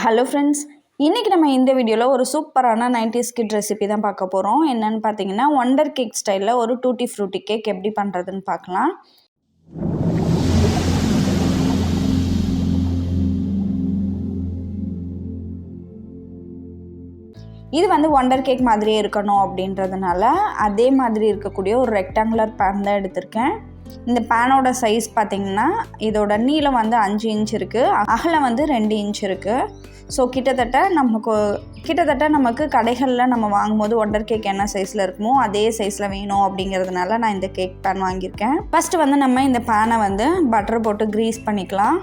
Hello friends, இன்றைக்கி நம்ம இந்த வீடியோவில் ஒரு சூப்பரான 90s கிட் ரெசிபி தான் பார்க்க போகிறோம். என்னென்னு பார்த்தீங்கன்னா, ஒண்டர் கேக் ஸ்டைலில் ஒரு டூட்டி ஃப்ரூட்டி கேக் எப்படி பண்ணுறதுன்னு பார்க்கலாம். இது வந்து ஒண்டர் கேக் மாதிரியே இருக்கணும் அப்படின்றதுனால அதே மாதிரி இருக்கக்கூடிய ஒரு ரெக்டாங்குலர் பேன் தான் எடுத்திருக்கேன். இந்த பேனோட சைஸ் பார்த்திங்கன்னா இதோட நீளம் வந்து 5 இன்ச் இருக்குது, அகலம் வந்து 2 இன்ச் இருக்குது. ஸோ கிட்டத்தட்ட நமக்கு கடைகளில் நம்ம வாங்கும்போது ஒண்டர் கேக் என்ன சைஸில் இருக்குமோ அதே சைஸில் வேணும் அப்படிங்கிறதுனால நான் இந்த கேக் பேன் வாங்கியிருக்கேன். ஃபஸ்ட்டு வந்து நம்ம இந்த பேனை வந்து பட்டர் போட்டு க்ரீஸ் பண்ணிக்கலாம்.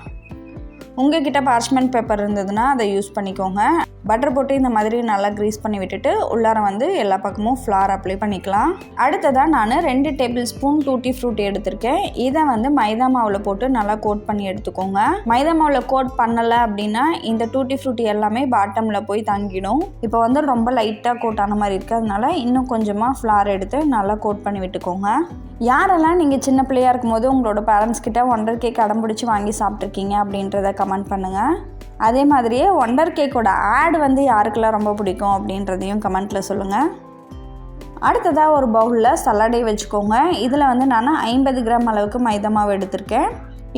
உங்கள்கிட்ட பார்ச்மெண்ட் பேப்பர் இருந்ததுன்னா அதை யூஸ் பண்ணிக்கோங்க. பட்டர் போட்டு இந்த மாதிரி நல்லா க்ரீஸ் பண்ணி விட்டுட்டு உள்ளார வந்து எல்லா பக்கமும் ஃப்ளார் அப்ளை பண்ணிக்கலாம். அடுத்ததாக நான் 2 டேபிள் ஸ்பூன் டூட்டி ஃப்ரூட்டி எடுத்திருக்கேன். இதை வந்து மைதா மாவில் போட்டு நல்லா கோட் பண்ணி எடுத்துக்கோங்க. மைதா மாவில் கோட் பண்ணலை அப்படின்னா இந்த டூட்டி ஃப்ரூட்டி எல்லாமே பாட்டமில் போய் தங்கிடும். இப்போ வந்து ரொம்ப லைட்டாக கோட் ஆன மாதிரி இருக்குது, அதனால இன்னும் கொஞ்சமாக ஃப்ளார் எடுத்து நல்லா கோட் பண்ணி விட்டுக்கோங்க. யாரெல்லாம் நீங்கள் சின்ன பிள்ளையாக இருக்கும்போது உங்களோட பேரண்ட்ஸ் கிட்ட ஒண்டர் கேக் அடம்பிடிச்சி வாங்கி சாப்பிட்ருக்கீங்க அப்படின்றத கமெண்ட் பண்ணுங்கள். அதே மாதிரியே ஒண்டர் கேக்கோட ஆட் வந்து யாருக்கெல்லாம் ரொம்ப பிடிக்கும் அப்படின்றதையும் கமெண்ட்டில் சொல்லுங்கள். அடுத்ததாக ஒரு பவுலில் சலாடை வச்சுக்கோங்க. இதில் வந்து நான் 50 கிராம் அளவுக்கு மைதா மாவு எடுத்திருக்கேன்.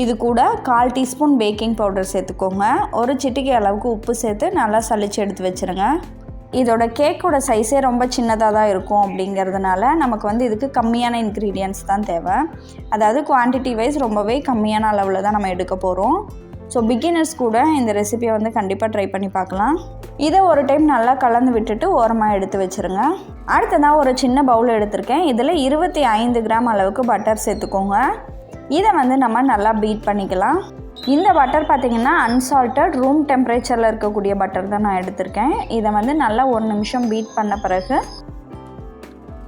இது கூட 1/4 டீஸ்பூன் பேக்கிங் பவுடர் சேர்த்துக்கோங்க. ஒரு சிட்டிகை அளவுக்கு உப்பு சேர்த்து நல்லா சலிச்சு எடுத்து வச்சுருங்க. இதோட கேக்கோட சைஸே ரொம்ப சின்னதாக தான் இருக்கும் அப்படிங்கிறதுனால நமக்கு வந்து இதுக்கு கம்மியான இன்க்ரீடியன்ட்ஸ் தான் தேவை. அதாவது குவான்டிட்டி வைஸ் ரொம்பவே கம்மியான அளவில் தான் நம்ம எடுக்க போகிறோம். ஸோ பிகினர்ஸ் கூட இந்த ரெசிபியை வந்து கண்டிப்பாக ட்ரை பண்ணி பார்க்கலாம். இதை ஒரு டைம் நல்லா கலந்து விட்டுட்டு ஓரமாக எடுத்து வச்சுருங்க. அடுத்ததாக ஒரு சின்ன பவுல் எடுத்திருக்கேன். இதில் 25 கிராம் அளவுக்கு பட்டர் சேர்த்துக்கோங்க. இதை வந்து நம்ம நல்லா பீட் பண்ணிக்கலாம். இந்த பட்டர் பார்த்திங்கன்னா அன்சால்ட்டட் ரூம் டெம்பரேச்சரில் இருக்கக்கூடிய பட்டர் தான் நான் எடுத்திருக்கேன். இதை வந்து நல்லா 1 நிமிஷம் பீட் பண்ண பிறகு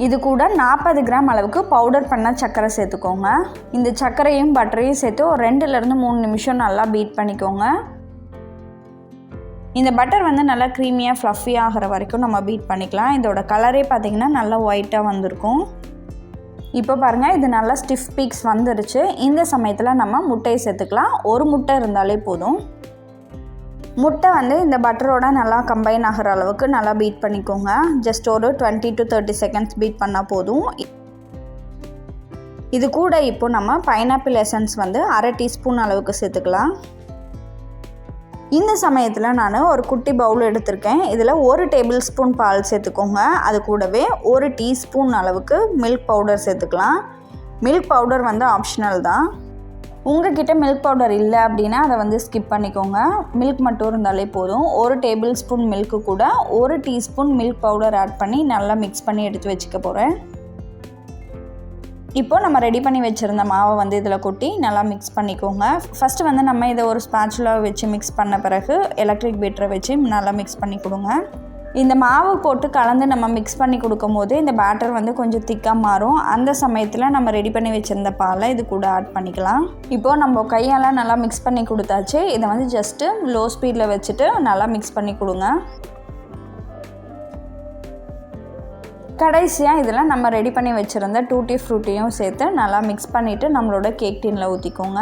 இது கூட 40 கிராம் அளவுக்கு பவுடர் பண்ண சர்க்கரை சேர்த்துக்கோங்க. இந்த சர்க்கரையும் பட்டரையும் சேர்த்து ஒரு 2லேருந்து 3 நிமிஷம் நல்லா பீட் பண்ணிக்கோங்க. இந்த பட்டர் வந்து நல்லா க்ரீமியாக ஃப்ளஃபியாக ஆகிற வரைக்கும் நம்ம பீட் பண்ணிக்கலாம். இதோட கலரே பார்த்திங்கன்னா நல்லா ஒயிட்டாக வந்திருக்கும். இப்போ பாருங்கள், இது நல்லா ஸ்டிஃப் பீக்ஸ் வந்துருச்சு. இந்த சமயத்தில் நம்ம முட்டையை சேர்த்துக்கலாம். ஒரு முட்டை இருந்தாலே போதும். முட்டை வந்து இந்த பட்டரோட நல்லா கம்பைன் ஆகிற அளவுக்கு நல்லா பீட் பண்ணிக்கோங்க. ஜஸ்ட் ஒரு 20 to 30 செகண்ட்ஸ் பீட் பண்ணால் போதும். இது கூட இப்போ நம்ம பைனாப்பிள் எசன்ஸ் வந்து 1/2 டீஸ்பூன் அளவுக்கு சேர்த்துக்கலாம். இந்த சமயத்தில் நான் ஒரு குட்டி பவுல் எடுத்திருக்கேன். இதில் 1 டேபிள் ஸ்பூன் பால் சேர்த்துக்கோங்க. அது கூடவே 1 டீஸ்பூன் அளவுக்கு மில்க் பவுடர் சேர்த்துக்கலாம். மில்க் பவுடர் வந்து ஆப்ஷனல் தான். உங்கள்கிட்ட மில்க் பவுடர் இல்லை அப்படின்னா அதை வந்து ஸ்கிப் பண்ணிக்கோங்க. மில்க் மட்டும் இருந்தாலே போதும். 1 டேபிள் ஸ்பூன் மில்க்கு கூட 1 டீஸ்பூன் மில்க் பவுடர் ஆட் பண்ணி நல்லா மிக்ஸ் பண்ணி எடுத்து வச்சுக்க போகிறேன். இப்போது நம்ம ரெடி பண்ணி வச்சுருந்த மாவை வந்து இதில் கொட்டி நல்லா மிக்ஸ் பண்ணிக்கோங்க. ஃபஸ்ட்டு வந்து நம்ம இதை ஒரு ஸ்பேச்சுலா வச்சு மிக்ஸ் பண்ண பிறகு எலக்ட்ரிக் பீட்டரை வச்சு நல்லா மிக்ஸ் பண்ணி கொடுங்க. இந்த மாவு போட்டு கலந்து நம்ம மிக்ஸ் பண்ணி கொடுக்கும் போது இந்த பேட்டர் வந்து கொஞ்சம் திக்காக மாறும். அந்த சமயத்தில் நம்ம ரெடி பண்ணி வச்சுருந்த பாலை இது கூட ஆட் பண்ணிக்கலாம். இப்போது நம்ம கையால் நல்லா மிக்ஸ் பண்ணி கொடுத்தாச்சு. இதை வந்து ஜஸ்ட்டு லோ ஸ்பீடில் வச்சுட்டு நல்லா மிக்ஸ் பண்ணி கொடுங்க. கடைசியாக இதில் நம்ம ரெடி பண்ணி வச்சுருந்த டூட்டி ஃப்ரூட்டியும் சேர்த்து நல்லா மிக்ஸ் பண்ணிவிட்டு நம்மளோட கேக் டின்னில் ஊற்றிக்கோங்க.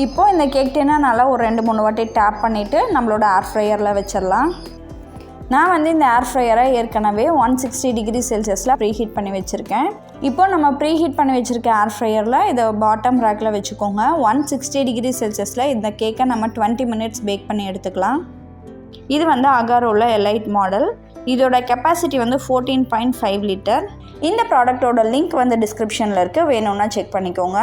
இப்போது இந்த கேக் டின்னை நல்லா ஒரு 2-3 வாட்டி டேப் பண்ணிவிட்டு நம்மளோட ஏர் ஃப்ரையரில் வச்சிடலாம். நான் வந்து இந்த ஏர் ஃப்ரையரை ஏற்கனவே 160 டிகிரி செல்சியஸில் ப்ரீ ஹீட் பண்ணி வச்சுருக்கேன். இப்போ நம்ம ப்ரீ ஹீட் பண்ணி வச்சுருக்க ஏர் ஃப்ரையரில் இதை பாட்டம் ரேக்கில் வச்சுக்கோங்க. 160 டிகிரி செல்சியஸில் இந்த கேக்கை நம்ம 20 மினிட்ஸ் பேக் பண்ணி எடுத்துக்கலாம். இது வந்து அகாரோவில் எலைட் மாடல். இதோட கெப்பாசிட்டி வந்து 14.5 லிட்டர். இந்த ப்ராடக்டோட லிங்க் வந்து டிஸ்கிரிப்ஷனில் இருக்குது, வேணும்னா செக் பண்ணிக்கோங்க.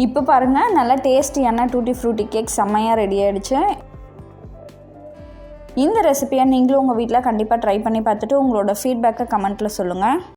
இப்போ பாருங்கள், நல்லா டேஸ்டியான டூட்டி ஃப்ரூட்டி கேக் செம்மையாக ரெடி ஆகிடுச்சு. இந்த ரெசிபியை நீங்களும் உங்கள் வீட்டில் கண்டிப்பாக ட்ரை பண்ணி பார்த்துட்டு உங்களோட ஃபீட்பேக்கை கமெண்ட்டில் சொல்லுங்கள்.